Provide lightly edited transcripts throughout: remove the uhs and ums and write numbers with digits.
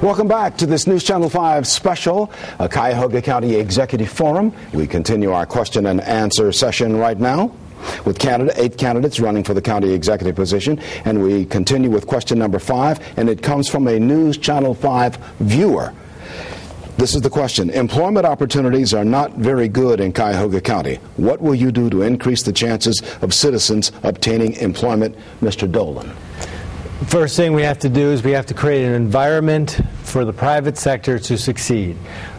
Welcome back to this News Channel 5 special, a Cuyahoga County Executive Forum. We continue our question and answer session right now with 8 candidates running for the county executive position, and we continue with question number 5, and it comes from a News Channel 5 viewer. This is the question. Employment opportunities are not very good in Cuyahoga County. What will you do to increase the chances of citizens obtaining employment? Mr. Dolan. First thing we have to do is we have to create an environment for the private sector to succeed.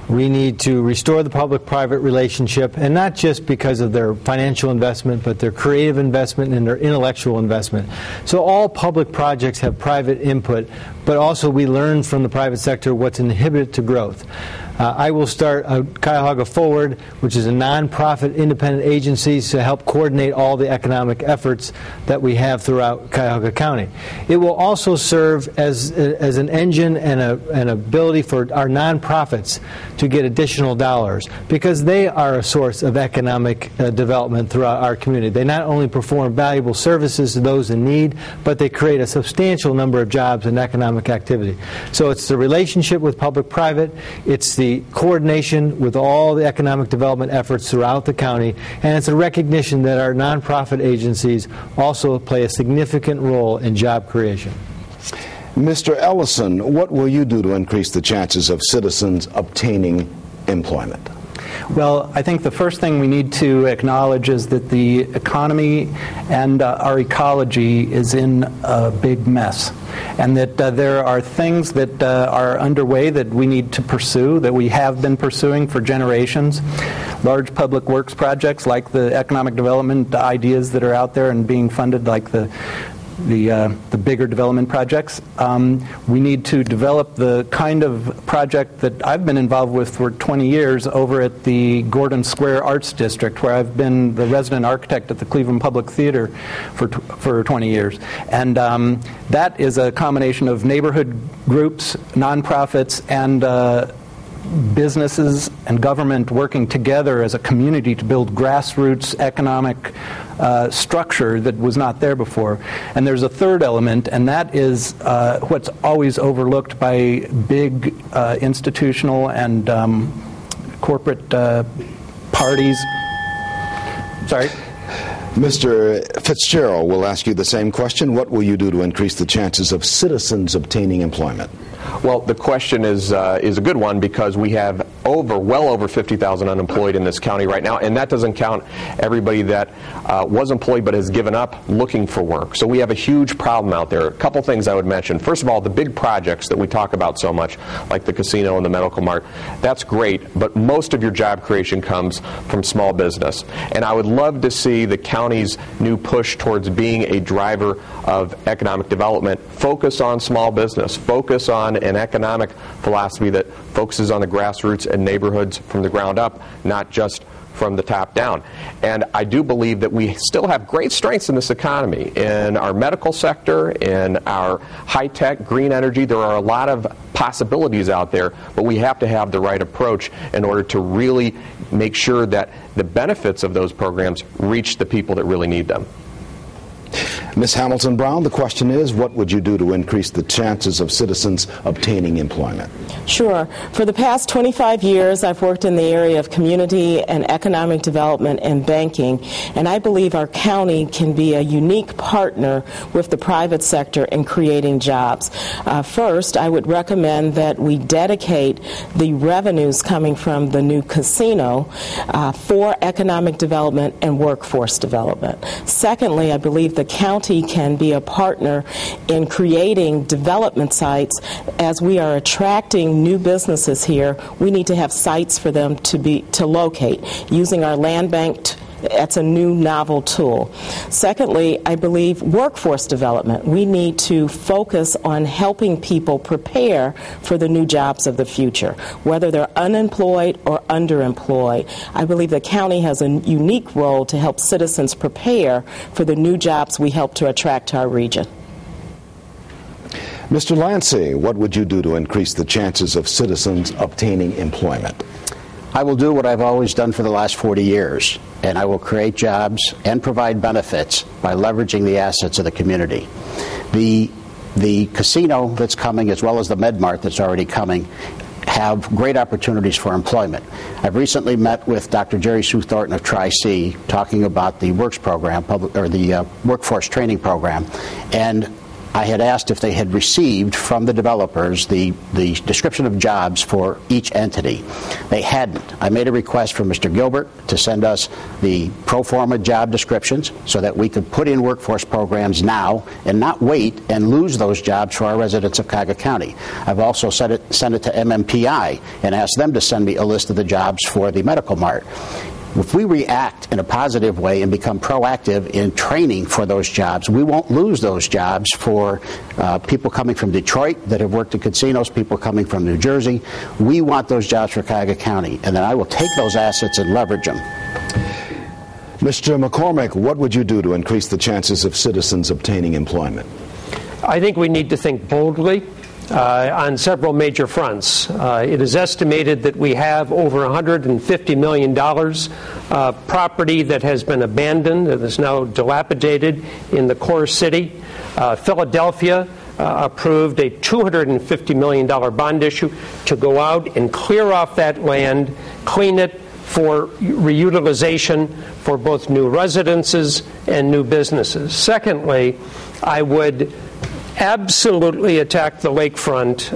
We need to restore the public-private relationship, and not just because of their financial investment, but their creative investment and their intellectual investment. So all public projects have private input, but also we learn from the private sector what's an inhibitor to growth. I will start Cuyahoga Forward, which is a nonprofit independent agency to help coordinate all the economic efforts that we have throughout Cuyahoga County. It will also serve as an engine and an ability for our nonprofits to get additional dollars, because they are a source of economic development throughout our community. They not only perform valuable services to those in need, but they create a substantial number of jobs and economic activity. So it's the relationship with public-private, it's the coordination with all the economic development efforts throughout the county, and it's a recognition that our nonprofit agencies also play a significant role in job creation. Mr. Ellison, what will you do to increase the chances of citizens obtaining employment? Well, I think the first thing we need to acknowledge is that the economy and our ecology is in a big mess, and that there are things that are underway that we need to pursue, that we have been pursuing for generations. Large public works projects like the economic development ideas that are out there and being funded, like the bigger development projects. We need to develop the kind of project that I've been involved with for 20 years over at the Gordon Square Arts District, where I've been the resident architect at the Cleveland Public Theater for 20 years. And that is a combination of neighborhood groups, nonprofits, and businesses and government working together as a community to build grassroots economic structure that was not there before. And there's a third element, and that is what's always overlooked by big institutional and corporate parties. Sorry? Mr. Fitzgerald will ask you the same question. What will you do to increase the chances of citizens obtaining employment? Well, the question is a good one, because we have well over 50,000 unemployed in this county right now, and that doesn't count everybody that was employed but has given up looking for work. So we have a huge problem out there. A couple things I would mention. First of all, the big projects that we talk about so much, like the casino and the medical mart, that's great, but most of your job creation comes from small business. And I would love to see the county's new push towards being a driver of economic development focus on small business, focus on an economic philosophy that focuses on the grassroots and neighborhoods from the ground up, not just from the top down. And I do believe that we still have great strengths in this economy. In our medical sector, in our high-tech, green energy, there are a lot of possibilities out there, but we have to have the right approach in order to really make sure that the benefits of those programs reach the people that really need them. Ms. Hamilton Brown, the question is, what would you do to increase the chances of citizens obtaining employment? Sure. For the past 25 years, I've worked in the area of community and economic development and banking, and I believe our county can be a unique partner with the private sector in creating jobs. First, I would recommend that we dedicate the revenues coming from the new casino for economic development and workforce development. Secondly, I believe the county can be a partner in creating development sites. As we are attracting new businesses here, we need to have sites for them to locate using our land bank. That's a new novel tool. Secondly, I believe workforce development. We need to focus on helping people prepare for the new jobs of the future, whether they're unemployed or underemployed. I believe the county has a unique role to help citizens prepare for the new jobs we help to attract to our region. Mr. Lancey, what would you do to increase the chances of citizens obtaining employment? I will do what I've always done for the last 40 years, and I will create jobs and provide benefits by leveraging the assets of the community. The the casino that's coming, as well as the MedMart that's already coming, have great opportunities for employment. I've recently met with Dr. Jerry Sue Thornton of Tri-C talking about the WORKS program, the Workforce Training Program, and I had asked if they had received from the developers the description of jobs for each entity. They hadn't. I made a request for Mr. Gilbert to send us the pro forma job descriptions so that we could put in workforce programs now and not wait and lose those jobs for our residents of Cuyahoga County. I've also sent it to MMPI and asked them to send me a list of the jobs for the Medical Mart. If we react in a positive way and become proactive in training for those jobs, we won't lose those jobs for people coming from Detroit that have worked in casinos, people coming from New Jersey. We want those jobs for Cuyahoga County, and then I will take those assets and leverage them. Mr. McCormick, what would you do to increase the chances of citizens obtaining employment? I think we need to think boldly on several major fronts. It is estimated that we have over $150 million property that has been abandoned and is now dilapidated in the core city. Philadelphia approved a $250 million bond issue to go out and clear off that land, clean it for reutilization for both new residences and new businesses. Secondly, I would absolutely attack the lakefront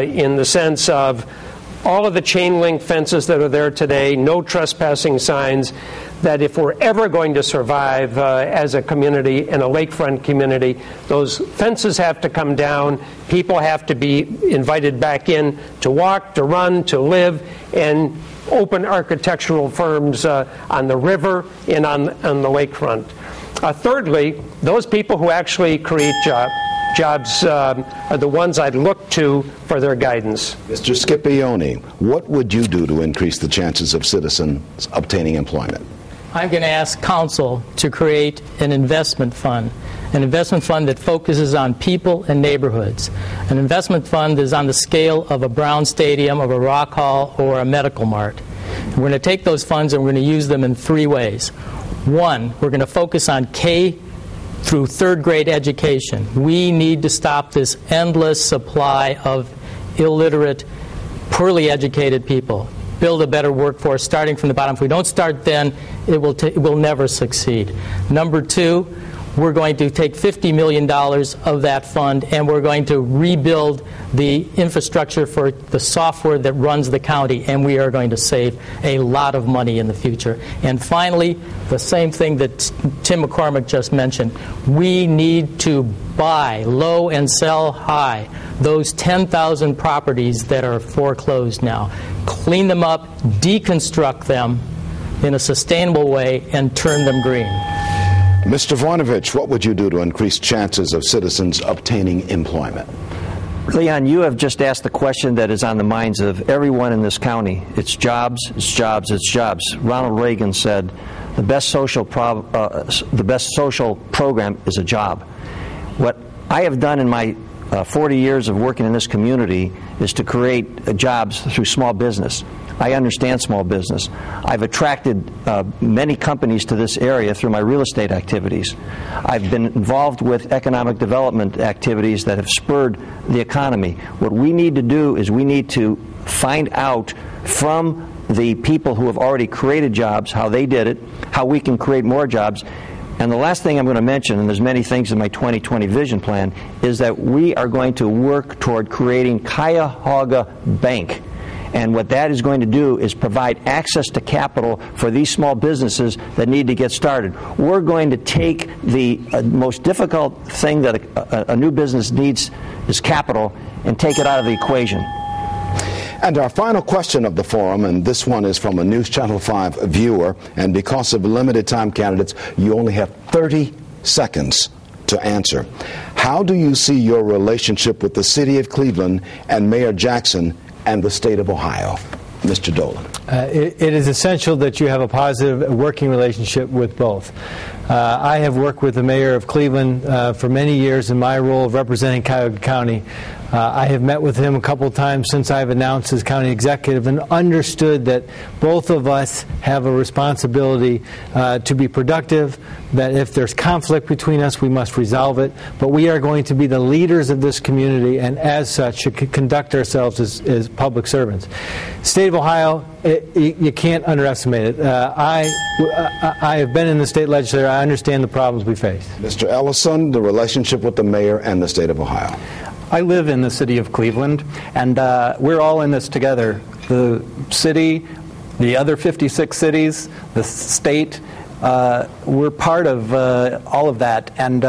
in the sense of all of the chain link fences that are there today, no trespassing signs, that if we're ever going to survive as a community and a lakefront community, those fences have to come down, people have to be invited back in to walk, to run, to live, and open architectural firms on the river and on the lakefront. Thirdly, those people who actually create jobs are the ones I'd look to for their guidance. Mr. Scipione, what would you do to increase the chances of citizens obtaining employment? I'm going to ask Council to create an investment fund that focuses on people and neighborhoods. An investment fund is on the scale of a Brown Stadium, of a Rock Hall, or a Medical Mart. We're going to take those funds and we're going to use them in three ways. One, we're going to focus on K through third grade education. We need to stop this endless supply of illiterate, poorly educated people. Build a better workforce starting from the bottom. If we don't start then, it will never succeed. Number two, we're going to take $50 million of that fund and we're going to rebuild the infrastructure for the software that runs the county, and we are going to save a lot of money in the future. And finally, the same thing that Tim McCormick just mentioned, we need to buy low and sell high those 10,000 properties that are foreclosed now. Clean them up, deconstruct them in a sustainable way, and turn them green. Mr. Voinovich, what would you do to increase chances of citizens obtaining employment? Leon, you have just asked the question that is on the minds of everyone in this county. It's jobs, it's jobs, it's jobs. Ronald Reagan said, the best social program is a job. What I have done in my 40 years of working in this community is to create jobs through small business. I understand small business. I've attracted many companies to this area through my real estate activities. I've been involved with economic development activities that have spurred the economy. What we need to do is we need to find out from the people who have already created jobs how they did it, how we can create more jobs. And the last thing I'm going to mention, and there's many things in my 2020 vision plan, is that we are going to work toward creating Cuyahoga Bank. And what that is going to do is provide access to capital for these small businesses that need to get started. We're going to take the most difficult thing that a new business needs is capital and take it out of the equation. And our final question of the forum, and this one is from a News Channel 5 viewer, and because of limited time, candidates, you only have 30 seconds to answer. How do you see your relationship with the City of Cleveland and Mayor Jackson and the state of Ohio? Mr. Dolan. It is essential that you have a positive working relationship with both. I have worked with the mayor of Cleveland for many years in my role of representing Cuyahoga County. I have met with him a couple of times since I've announced as county executive and understood that both of us have a responsibility to be productive, that if there's conflict between us, we must resolve it. But we are going to be the leaders of this community, and as such, should conduct ourselves as public servants. State of Ohio, you can't underestimate it. I have been in the state legislature. I understand the problems we face. Mr. Ellison, the relationship with the mayor and the state of Ohio. I live in the city of Cleveland, and we're all in this together. The city, the other 56 cities, the state, we're part of all of that. And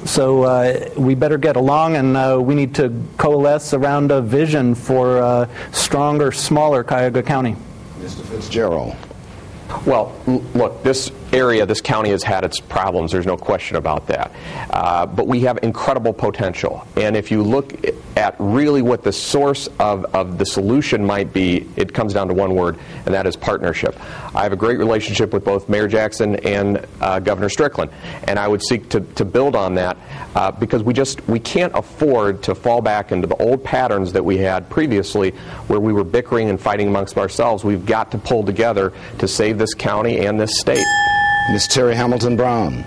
so we better get along, and we need to coalesce around a vision for a stronger, smaller Cuyahoga County. Mr. Fitzgerald. Well, look, this area, this county has had its problems. There's no question about that. But we have incredible potential. And if you look at really what the source of the solution might be, it comes down to one word, and that is partnership. I have a great relationship with both Mayor Jackson and Governor Strickland, and I would seek to build on that because we can't afford to fall back into the old patterns that we had previously where we were bickering and fighting amongst ourselves. We've got to pull together to save this county and this state. Ms. Terry Hamilton Brown.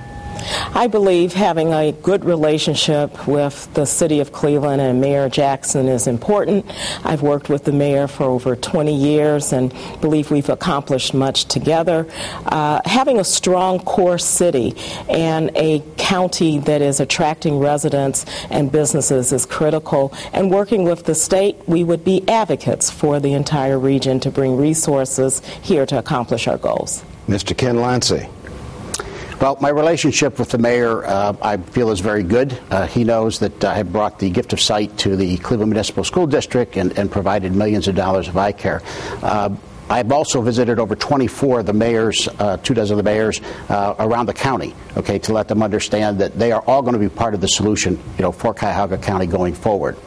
I believe having a good relationship with the city of Cleveland and Mayor Jackson is important. I've worked with the mayor for over 20 years and believe we've accomplished much together. Having a strong core city and a county that is attracting residents and businesses is critical. And working with the state, we would be advocates for the entire region to bring resources here to accomplish our goals. Mr. Ken Lancy. Well, my relationship with the mayor, I feel, is very good. He knows that I have brought the gift of sight to the Cleveland Municipal School District and provided millions of dollars of eye care. I've also visited over 24 of the mayors, 24 of the mayors around the county, okay, to let them understand that they are all going to be part of the solution, for Cuyahoga County going forward.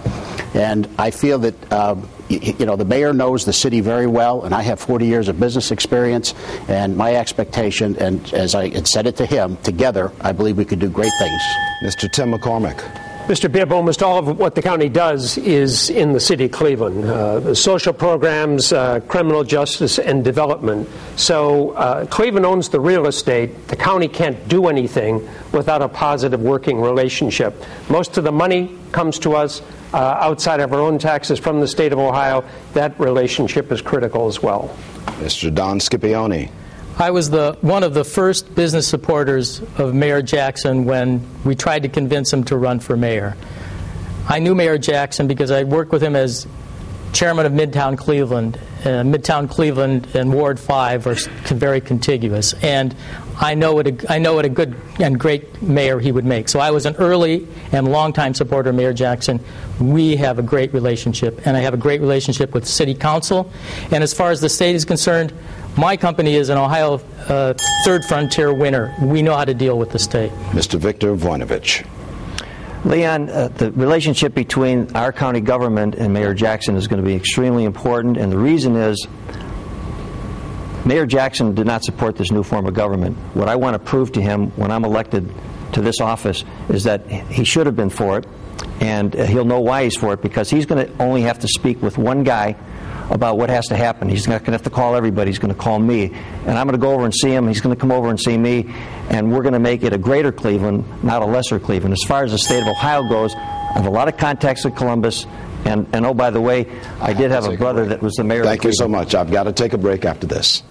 And I feel that the mayor knows the city very well, and I have 40 years of business experience, and my expectation, and as I had said it to him, together, I believe we could do great things. Mr. Tim McCormick. Mr. Bibb, almost all of what the county does is in the city of Cleveland. Social programs, criminal justice, and development. So Cleveland owns the real estate. The county can't do anything without a positive working relationship. Most of the money comes to us outside of our own taxes from the state of Ohio. That relationship is critical as well. Mr. Don Scipione. I was one of the first business supporters of Mayor Jackson when we tried to convince him to run for mayor. I knew Mayor Jackson because I worked with him as chairman of Midtown Cleveland. Midtown Cleveland and Ward 5 are very contiguous, and I know what a good and great mayor he would make. So I was an early and long-time supporter of Mayor Jackson. We have a great relationship, and I have a great relationship with City Council. And as far as the state is concerned, my company is an Ohio Third Frontier winner. We know how to deal with the state. Mr. Victor Voinovich. Leon, the relationship between our county government and Mayor Jackson is going to be extremely important, and the reason is Mayor Jackson did not support this new form of government. What I want to prove to him when I'm elected to this office is that he should have been for it, and he'll know why he's for it, because he's going to only have to speak with one guy about what has to happen. He's not going to have to call everybody. He's going to call me. And I'm going to go over and see him. He's going to come over and see me. And we're going to make it a greater Cleveland, not a lesser Cleveland. As far as the state of Ohio goes, I have a lot of contacts with Columbus. And oh, by the way, I did have a brother that was the mayor of Cleveland. Thank you so much. I've got to take a break after this.